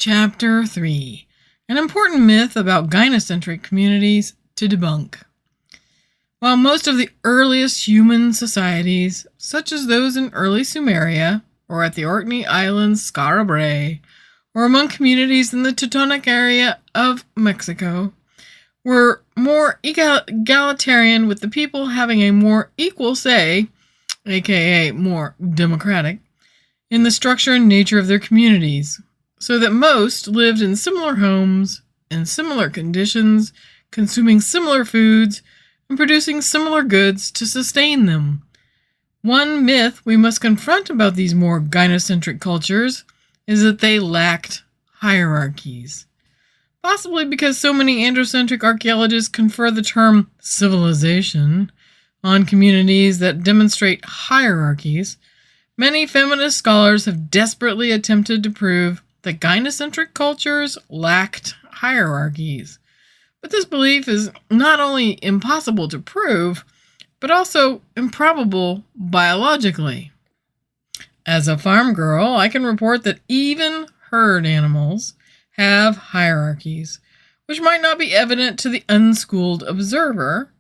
Chapter 3. An important myth about gynocentric communities to debunk. While most of the earliest human societies, such as those in early Sumeria, or at the Orkney Islands, Skara Brae, or among communities in the Teutonic area of Mexico, were more egalitarian, with the people having a more equal say, aka more democratic, in the structure and nature of their communities, so that most lived in similar homes, in similar conditions, consuming similar foods, and producing similar goods to sustain them. One myth we must confront about these more gynocentric cultures is that they lacked hierarchies. Possibly because so many androcentric archaeologists confer the term civilization on communities that demonstrate hierarchies, many feminist scholars have desperately attempted to prove that gynocentric cultures lacked hierarchies. But this belief is not only impossible to prove, but also improbable biologically. As a farm girl, I can report that even herd animals have hierarchies, which might not be evident to the unschooled observer.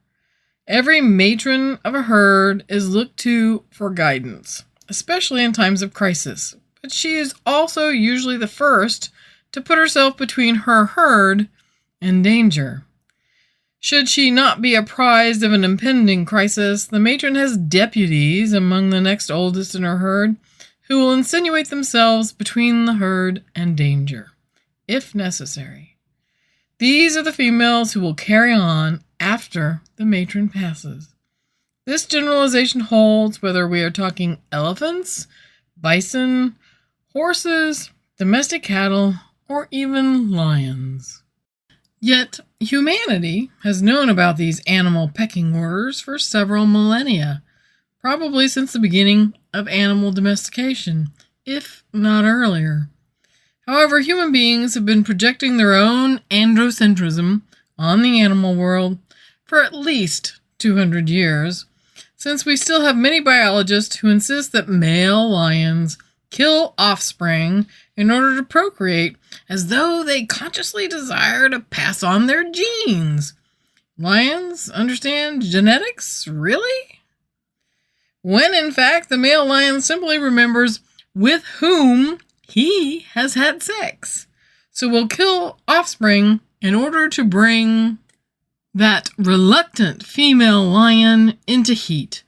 Every matron of a herd is looked to for guidance, especially in times of crisis, but she is also usually the first to put herself between her herd and danger. Should she not be apprised of an impending crisis, the matron has deputies among the next oldest in her herd who will insinuate themselves between the herd and danger, if necessary. These are the females who will carry on after the matron passes. This generalization holds whether we are talking elephants, bison, horses, domestic cattle, or even lions. Yet, humanity has known about these animal pecking orders for several millennia, probably since the beginning of animal domestication, if not earlier. However, human beings have been projecting their own androcentrism on the animal world for at least 200 years, since we still have many biologists who insist that male lions kill offspring in order to procreate, as though they consciously desire to pass on their genes. Lions understand genetics? Really? When in fact the male lion simply remembers with whom he has had sex, so will kill offspring in order to bring that reluctant female lion into heat.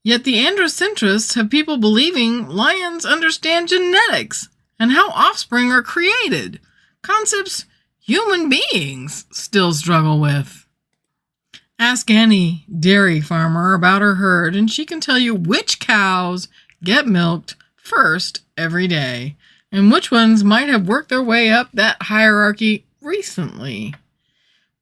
Yet the androcentrists have people believing lions understand genetics and how offspring are created, concepts human beings still struggle with. Ask any dairy farmer about her herd and she can tell you which cows get milked first every day and which ones might have worked their way up that hierarchy recently.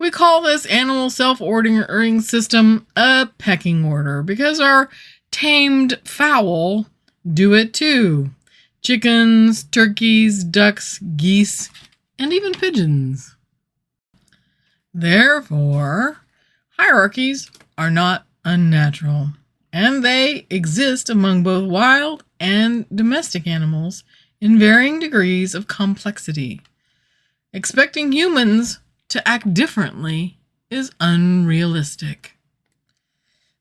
We call this animal self-ordering system a pecking order because our tamed fowl do it too. Chickens, turkeys, ducks, geese, and even pigeons. Therefore, hierarchies are not unnatural, and they exist among both wild and domestic animals in varying degrees of complexity. Expecting humans to act differently is unrealistic.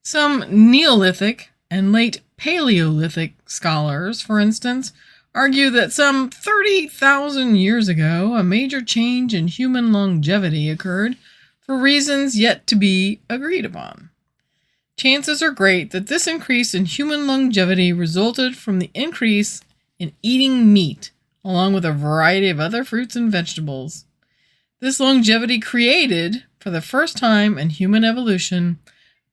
Some Neolithic and late Paleolithic scholars, for instance, argue that some 30,000 years ago, a major change in human longevity occurred for reasons yet to be agreed upon. Chances are great that this increase in human longevity resulted from the increase in eating meat, along with a variety of other fruits and vegetables. This longevity created, for the first time in human evolution,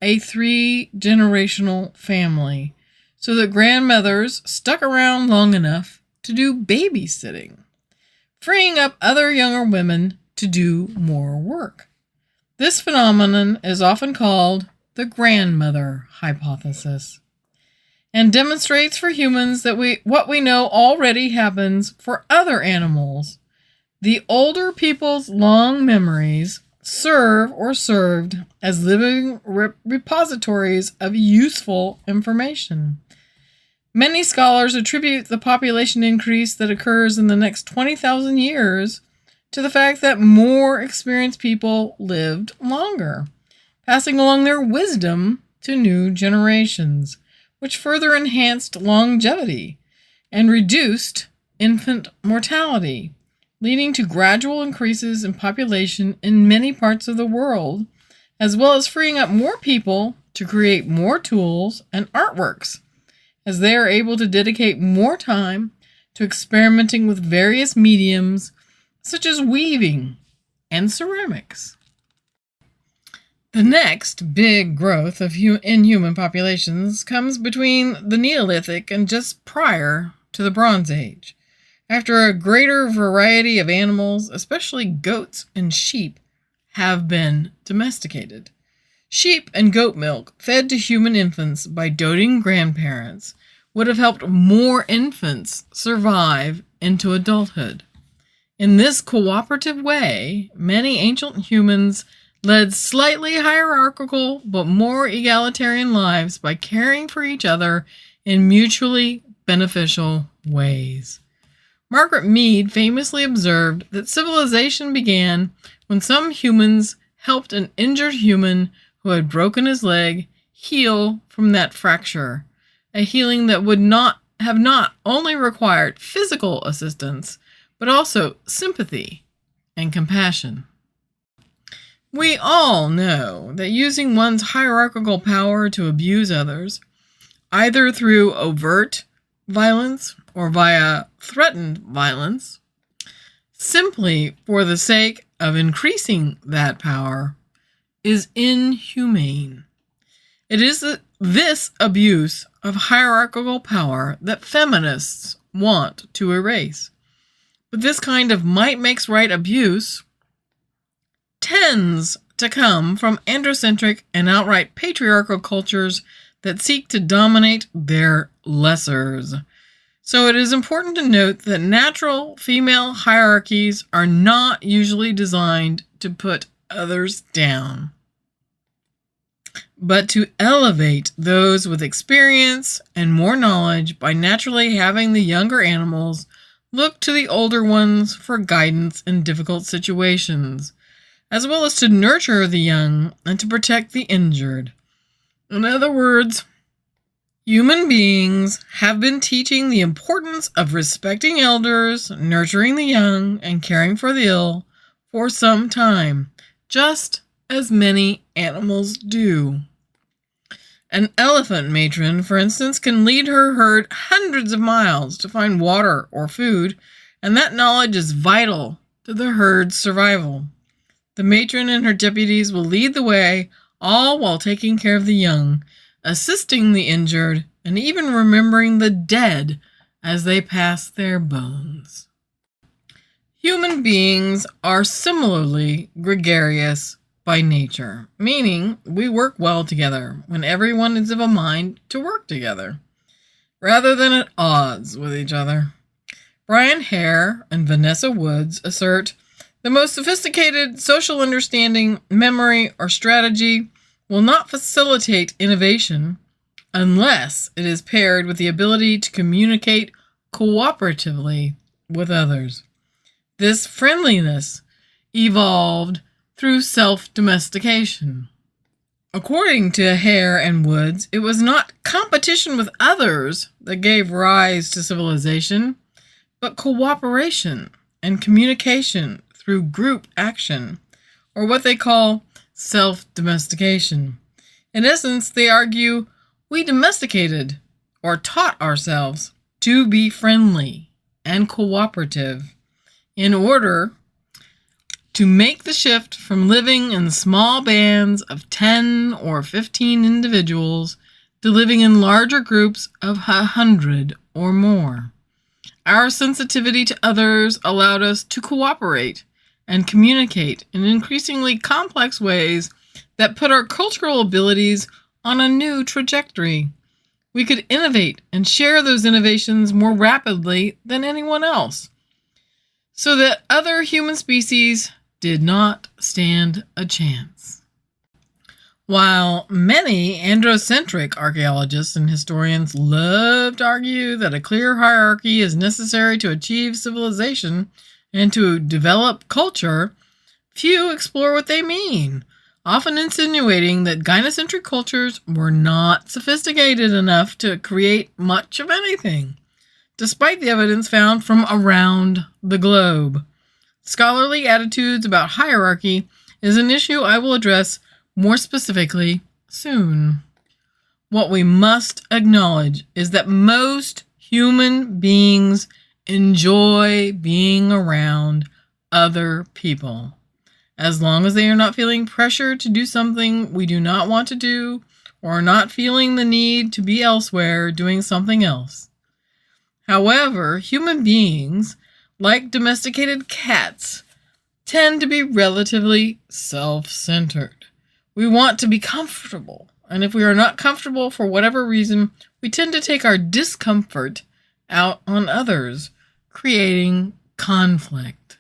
a 3-generational family, so that grandmothers stuck around long enough to do babysitting, freeing up other younger women to do more work. This phenomenon is often called the grandmother hypothesis, and demonstrates for humans that what we know already happens for other animals. The older people's long memories serve or served as living repositories of useful information. Many scholars attribute the population increase that occurs in the next 20,000 years to the fact that more experienced people lived longer, passing along their wisdom to new generations, which further enhanced longevity and reduced infant mortality, leading to gradual increases in population in many parts of the world, as well as freeing up more people to create more tools and artworks, as they are able to dedicate more time to experimenting with various mediums such as weaving and ceramics. The next big growth in human populations comes between the Neolithic and just prior to the Bronze Age, after a greater variety of animals, especially goats and sheep, have been domesticated. Sheep and goat milk fed to human infants by doting grandparents would have helped more infants survive into adulthood. In this cooperative way, many ancient humans led slightly hierarchical but more egalitarian lives by caring for each other in mutually beneficial ways. Margaret Mead famously observed that civilization began when some humans helped an injured human who had broken his leg heal from that fracture, a healing that would not only required physical assistance, but also sympathy and compassion. We all know that using one's hierarchical power to abuse others, either through overt violence or via threatened violence, simply for the sake of increasing that power, is inhumane. It is this abuse of hierarchical power that feminists want to erase. But this kind of might makes right abuse tends to come from androcentric and outright patriarchal cultures that seek to dominate their lessers. So it is important to note that natural female hierarchies are not usually designed to put others down, but to elevate those with experience and more knowledge by naturally having the younger animals look to the older ones for guidance in difficult situations, as well as to nurture the young and to protect the injured. In other words, human beings have been teaching the importance of respecting elders, nurturing the young, and caring for the ill for some time, just as many animals do. An elephant matron, for instance, can lead her herd hundreds of miles to find water or food, and that knowledge is vital to the herd's survival. The matron and her deputies will lead the way, all while taking care of the young, assisting the injured, and even remembering the dead as they pass their bones. Human beings are similarly gregarious by nature, meaning we work well together when everyone is of a mind to work together, rather than at odds with each other. Brian Hare and Vanessa Woods assert the most sophisticated social understanding, memory, or strategy will not facilitate innovation unless it is paired with the ability to communicate cooperatively with others. This friendliness evolved through self-domestication. According to Hare and Woods, it was not competition with others that gave rise to civilization, but cooperation and communication through group action, or what they call self-domestication. In essence, they argue, we domesticated or taught ourselves to be friendly and cooperative in order to make the shift from living in small bands of 10 or 15 individuals to living in larger groups of 100 or more. Our sensitivity to others allowed us to cooperate and communicate in increasingly complex ways that put our cultural abilities on a new trajectory. We could innovate and share those innovations more rapidly than anyone else, so that other human species did not stand a chance. While many androcentric archaeologists and historians love to argue that a clear hierarchy is necessary to achieve civilization and to develop culture, few explore what they mean, often insinuating that gynocentric cultures were not sophisticated enough to create much of anything, despite the evidence found from around the globe. Scholarly attitudes about hierarchy is an issue I will address more specifically soon. What we must acknowledge is that most human beings enjoy being around other people, as long as they are not feeling pressure to do something we do not want to do, or are not feeling the need to be elsewhere doing something else. However, human beings, like domesticated cats, tend to be relatively self-centered. We want to be comfortable, and if we are not comfortable for whatever reason, we tend to take our discomfort out on others, creating conflict.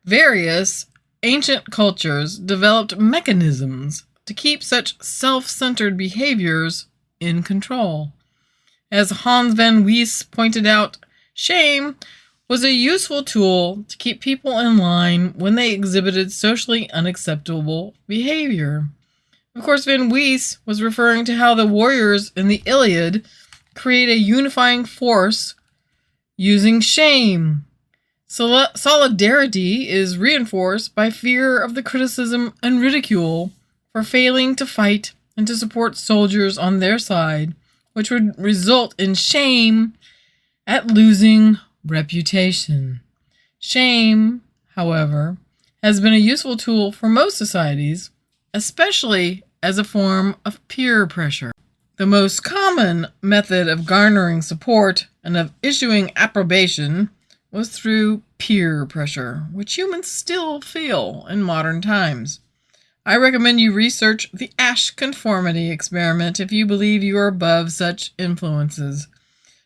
Various ancient cultures developed mechanisms to keep such self-centered behaviors in control. As Hans van Wees pointed out, shame was a useful tool to keep people in line when they exhibited socially unacceptable behavior. Of course, Van Wees was referring to how the warriors in the Iliad create a unifying force using shame. Solidarity is reinforced by fear of the criticism and ridicule for failing to fight and to support soldiers on their side, which would result in shame at losing reputation. Shame, however, has been a useful tool for most societies, especially as a form of peer pressure. The most common method of garnering support and of issuing approbation was through peer pressure, which humans still feel in modern times. I recommend you research the Asch conformity experiment if you believe you are above such influences.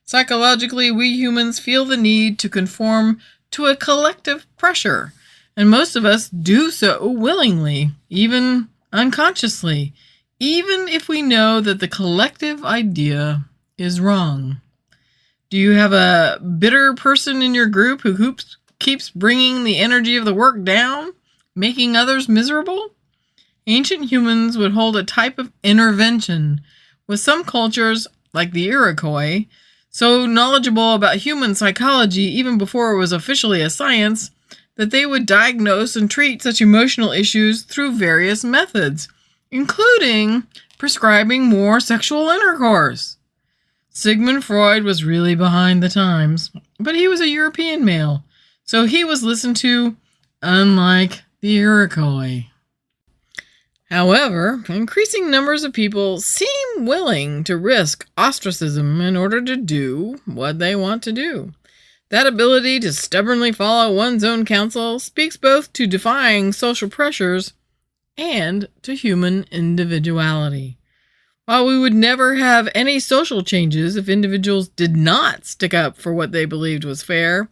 Psychologically, we humans feel the need to conform to a collective pressure, and most of us do so willingly, even unconsciously, even if we know that the collective idea is wrong. Do you have a bitter person in your group who keeps bringing the energy of the work down, making others miserable? Ancient humans would hold a type of intervention, with some cultures, like the Iroquois, so knowledgeable about human psychology even before it was officially a science, that they would diagnose and treat such emotional issues through various methods, including prescribing more sexual intercourse. Sigmund Freud was really behind the times, but he was a European male, so he was listened to, unlike the Iroquois. However, increasing numbers of people seem willing to risk ostracism in order to do what they want to do. That ability to stubbornly follow one's own counsel speaks both to defying social pressures and to human individuality. While we would never have any social changes if individuals did not stick up for what they believed was fair,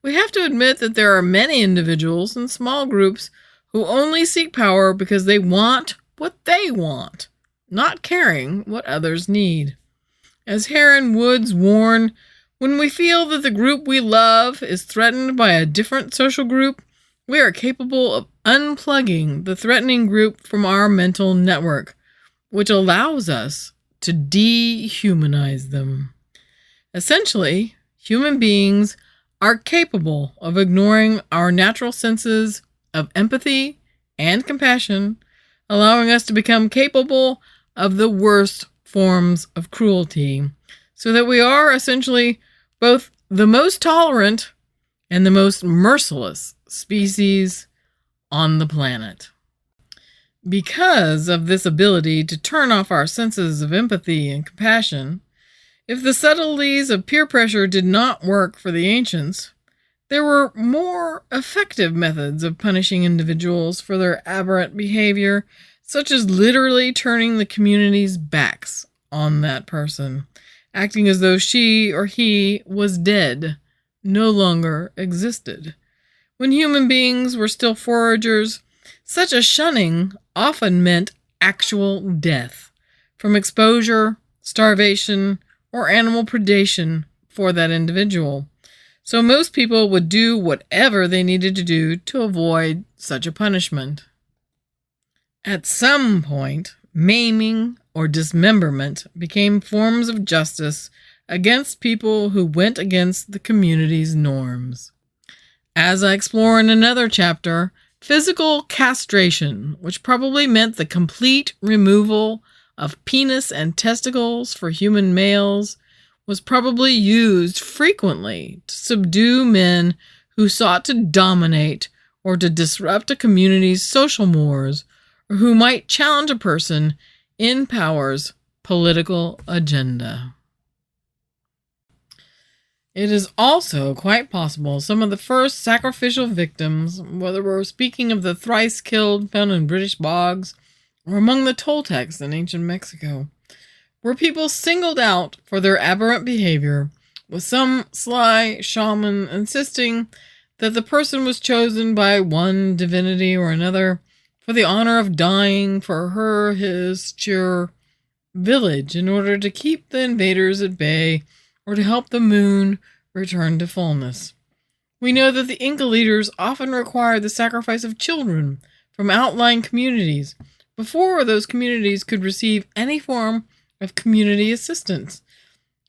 we have to admit that there are many individuals and small groups who only seek power because they want what they want, not caring what others need. As Heron Woods warned, when we feel that the group we love is threatened by a different social group, we are capable of unplugging the threatening group from our mental network, which allows us to dehumanize them. Essentially, human beings are capable of ignoring our natural senses of empathy and compassion, allowing us to become capable of the worst forms of cruelty, so that we are essentially both the most tolerant and the most merciless species on the planet. Because of this ability to turn off our senses of empathy and compassion, if the subtleties of peer pressure did not work for the ancients, there were more effective methods of punishing individuals for their aberrant behavior, such as literally turning the community's backs on that person, acting as though she or he was dead, no longer existed. When human beings were still foragers, such a shunning often meant actual death from exposure, starvation, or animal predation for that individual. So most people would do whatever they needed to do to avoid such a punishment. At some point, maiming or dismemberment became forms of justice against people who went against the community's norms. As I explore in another chapter, physical castration, which probably meant the complete removal of penis and testicles for human males, was probably used frequently to subdue men who sought to dominate or to disrupt a community's social mores, or who might challenge a person in power's political agenda. It is also quite possible some of the first sacrificial victims, whether we're speaking of the thrice killed found in British bogs or among the Toltecs in ancient Mexico, were people singled out for their aberrant behavior, with some sly shaman insisting that the person was chosen by one divinity or another for the honor of dying for her, his, village in order to keep the invaders at bay or to help the moon return to fullness. We know that the Inca leaders often required the sacrifice of children from outlying communities before those communities could receive any form of community assistance.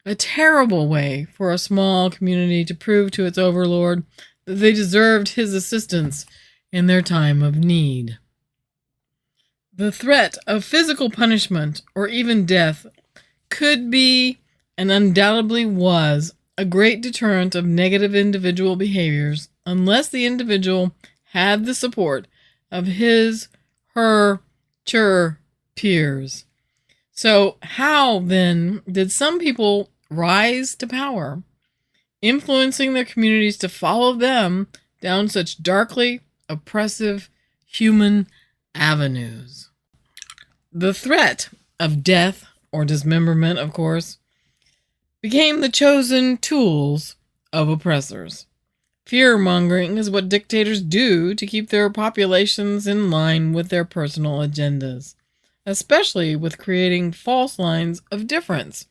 A terrible way for a small community to prove to its overlord that they deserved his assistance in their time of need. The threat of physical punishment or even death could be, and undoubtedly was, a great deterrent of negative individual behaviors unless the individual had the support of his, her, peers. So how, then, did some people rise to power, influencing their communities to follow them down such darkly oppressive human avenues? The threat of death or dismemberment, of course, became the chosen tools of oppressors. Fear-mongering is what dictators do to keep their populations in line with their personal agendas, especially with creating false lines of difference.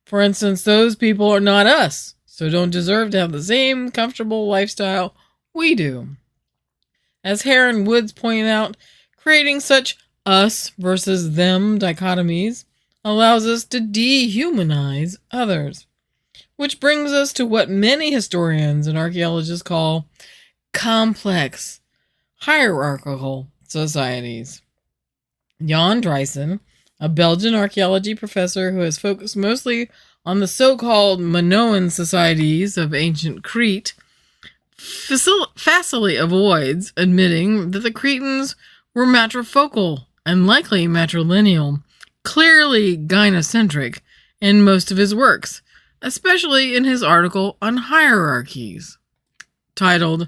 For instance, those people are not us, so don't deserve to have the same comfortable lifestyle we do. As Hare and Woods point out, creating such us versus them dichotomies allows us to dehumanize others, which brings us to what many historians and archaeologists call complex, hierarchical societies. Jan Driessen, a Belgian archaeology professor who has focused mostly on the so-called Minoan societies of ancient Crete, facilely avoids admitting that the Cretans were matrifocal and likely matrilineal, clearly gynocentric in most of his works, especially in his article on hierarchies, titled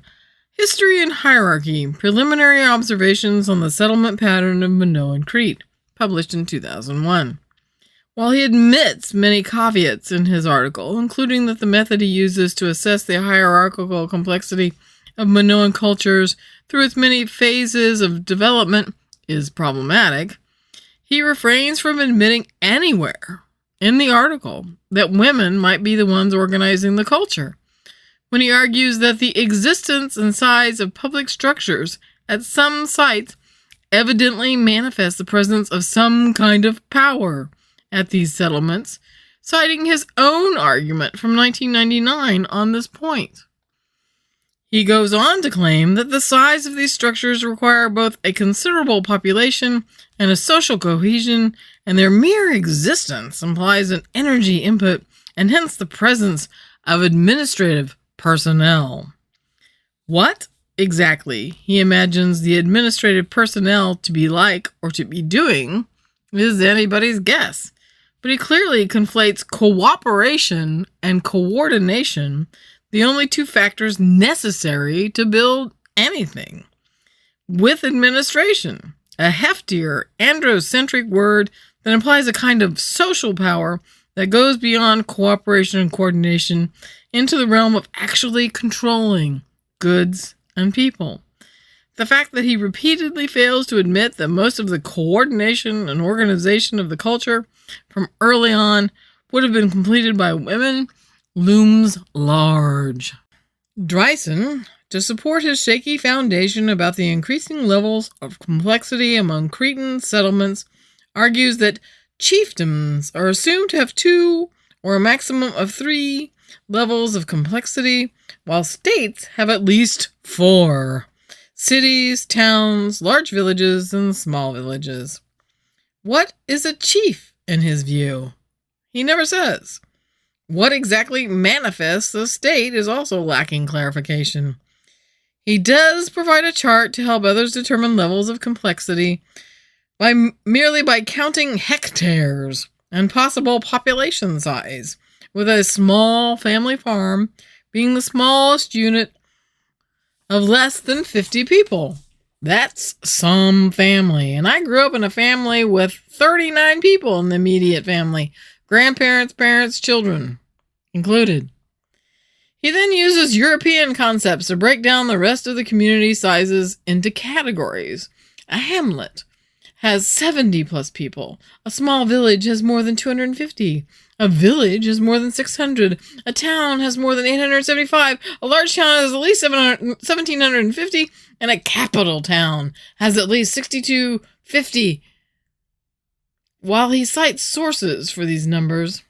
History and Hierarchy, Preliminary Observations on the Settlement Pattern of Minoan Crete, published in 2001. While he admits many caveats in his article, including that the method he uses to assess the hierarchical complexity of Minoan cultures through its many phases of development is problematic, he refrains from admitting anywhere in the article that women might be the ones organizing the culture, when he argues that the existence and size of public structures at some sites evidently manifest the presence of some kind of power at these settlements, citing his own argument from 1999 on this point. He goes on to claim that the size of these structures require both a considerable population and a social cohesion, and their mere existence implies an energy input and hence the presence of administrative personnel. What exactly he imagines the administrative personnel to be like or to be doing is anybody's guess, but he clearly conflates cooperation and coordination, the only two factors necessary to build anything, with administration, a heftier, androcentric word that implies a kind of social power that goes beyond cooperation and coordination into the realm of actually controlling goods and people. The fact that he repeatedly fails to admit that most of the coordination and organization of the culture from early on would have been completed by women looms large. Dreisen, to support his shaky foundation about the increasing levels of complexity among Cretan settlements, argues that chiefdoms are assumed to have 2 or a maximum of 3 levels of complexity, while states have at least 4. Cities, towns, large villages, and small villages. What is a chief in his view? He never says. What exactly manifests a state is also lacking clarification. He does provide a chart to help others determine levels of complexity merely by counting hectares and possible population size, with a small family farm being the smallest unit of less than 50 people. That's some family. And I grew up in a family with 39 people in the immediate family. Grandparents, parents, children included. He then uses European concepts to break down the rest of the community sizes into categories. A hamlet has 70 plus people. A small village has more than 250. A village has more than 600. A town has more than 875. A large town has at least 1,750. And a capital town has at least 6,250. While he cites sources for these numbers,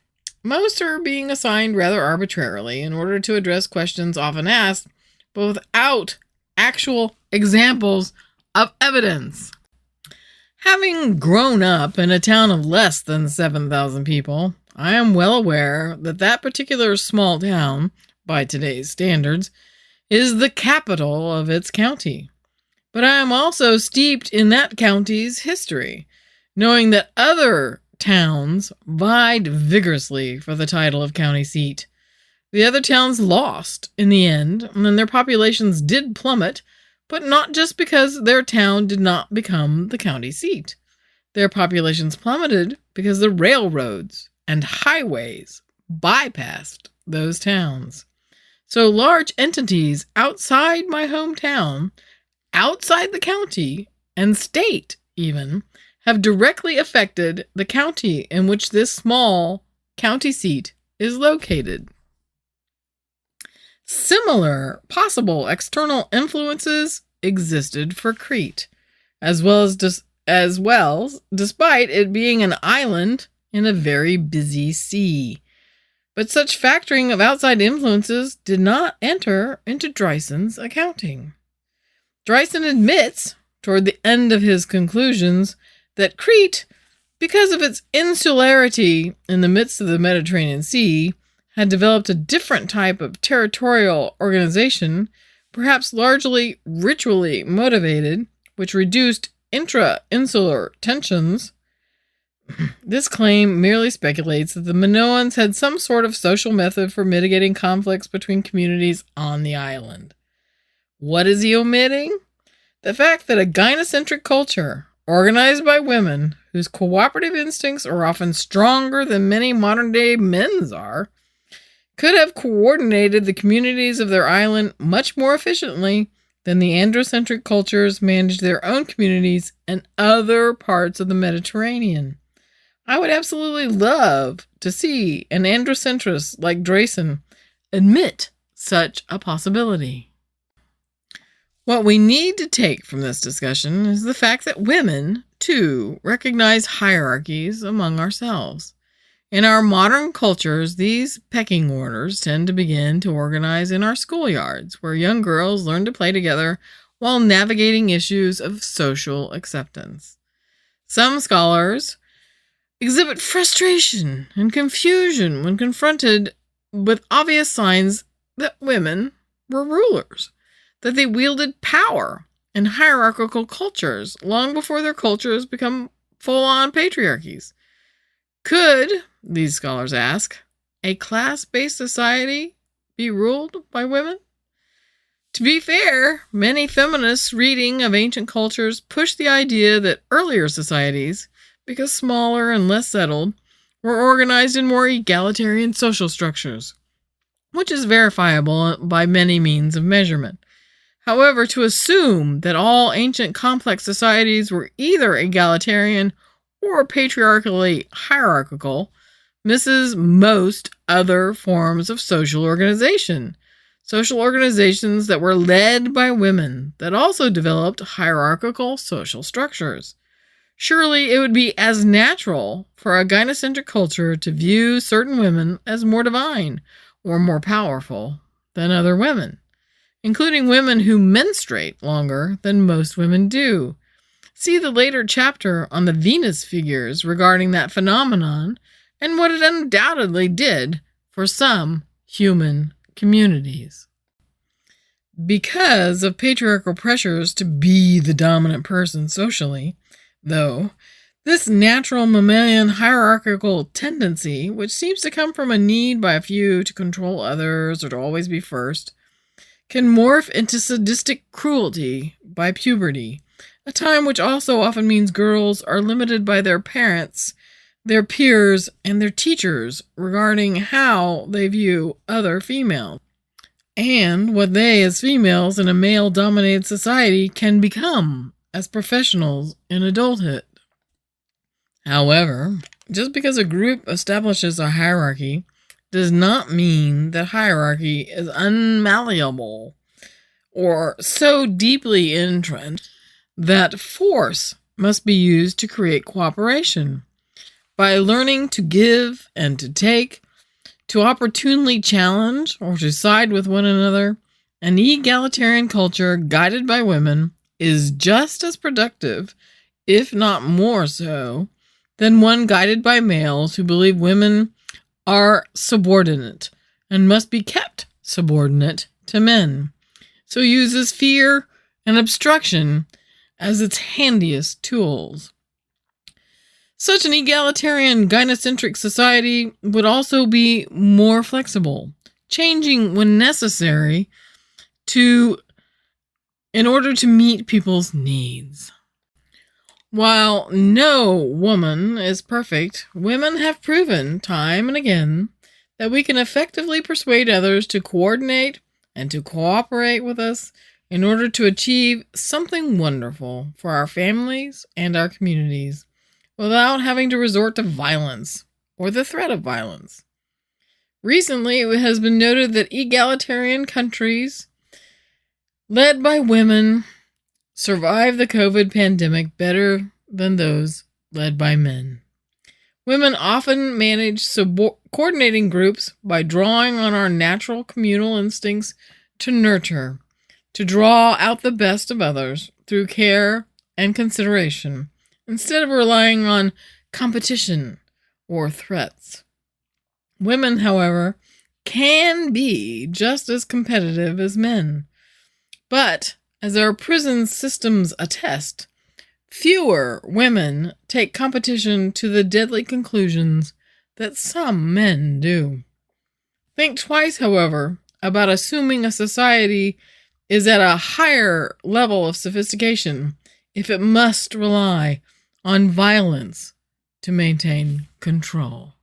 most are being assigned rather arbitrarily in order to address questions often asked, but without actual examples of evidence. Having grown up in a town of less than 7,000 people, I am well aware that that particular small town, by today's standards, is the capital of its county. But I am also steeped in that county's history, knowing that other towns vied vigorously for the title of county seat. The other towns lost in the end, and their populations did plummet, but not just because their town did not become the county seat. Their populations plummeted because the railroads and highways bypassed those towns. So large entities outside my hometown, outside the county, and state even, have directly affected the county in which this small county seat is located. Similar possible external influences existed for Crete, as well despite it being an island in a very busy sea. But such factoring of outside influences did not enter into Dreisen's accounting. Dreisen admits, toward the end of his conclusions, that Crete, because of its insularity in the midst of the Mediterranean Sea, had developed a different type of territorial organization, perhaps largely ritually motivated, which reduced intra-insular tensions. This claim merely speculates that the Minoans had some sort of social method for mitigating conflicts between communities on the island. What is he omitting? The fact that a gynocentric culture, organized by women, whose cooperative instincts are often stronger than many modern-day men's are, could have coordinated the communities of their island much more efficiently than the androcentric cultures managed their own communities in other parts of the Mediterranean. I would absolutely love to see an androcentrist like Dreisen admit such a possibility. What we need to take from this discussion is the fact that women, too, recognize hierarchies among ourselves. In our modern cultures, these pecking orders tend to begin to organize in our schoolyards, where young girls learn to play together while navigating issues of social acceptance. Some scholars exhibit frustration and confusion when confronted with obvious signs that women were rulers, that they wielded power in hierarchical cultures long before their cultures become full-on patriarchies. Could, these scholars ask, a class-based society be ruled by women? To be fair, many feminists' reading of ancient cultures push the idea that earlier societies, because smaller and less settled, were organized in more egalitarian social structures, which is verifiable by many means of measurement. However, to assume that all ancient complex societies were either egalitarian or patriarchally hierarchical misses most other forms of social organization. Social organizations that were led by women that also developed hierarchical social structures. Surely it would be as natural for a gynocentric culture to view certain women as more divine or more powerful than other women, including women who menstruate longer than most women do. See the later chapter on the Venus figures regarding that phenomenon and what it undoubtedly did for some human communities. Because of patriarchal pressures to be the dominant person socially, though, this natural mammalian hierarchical tendency, which seems to come from a need by a few to control others or to always be first, can morph into sadistic cruelty by puberty, a time which also often means girls are limited by their parents, their peers, and their teachers regarding how they view other females, and what they as females in a male-dominated society can become as professionals in adulthood. However, just because a group establishes a hierarchy does not mean that hierarchy is unmalleable or so deeply entrenched that force must be used to create cooperation. By learning to give and to take, to opportunely challenge or to side with one another, an egalitarian culture guided by women is just as productive, if not more so, than one guided by males who believe women are subordinate and must be kept subordinate to men, so uses fear and obstruction as its handiest tools. Such an egalitarian gynocentric society would also be more flexible, changing when necessary in order to meet people's needs. While no woman is perfect, women have proven time and again that we can effectively persuade others to coordinate and to cooperate with us in order to achieve something wonderful for our families and our communities, without having to resort to violence or the threat of violence. Recently, it has been noted that egalitarian countries led by women survive the COVID pandemic better than those led by men. Women often manage coordinating groups by drawing on our natural communal instincts to nurture, to draw out the best of others through care and consideration, instead of relying on competition or threats. Women, however, can be just as competitive as men. But, as our prison systems attest, fewer women take competition to the deadly conclusions that some men do. Think twice, however, about assuming a society is at a higher level of sophistication if it must rely on violence to maintain control.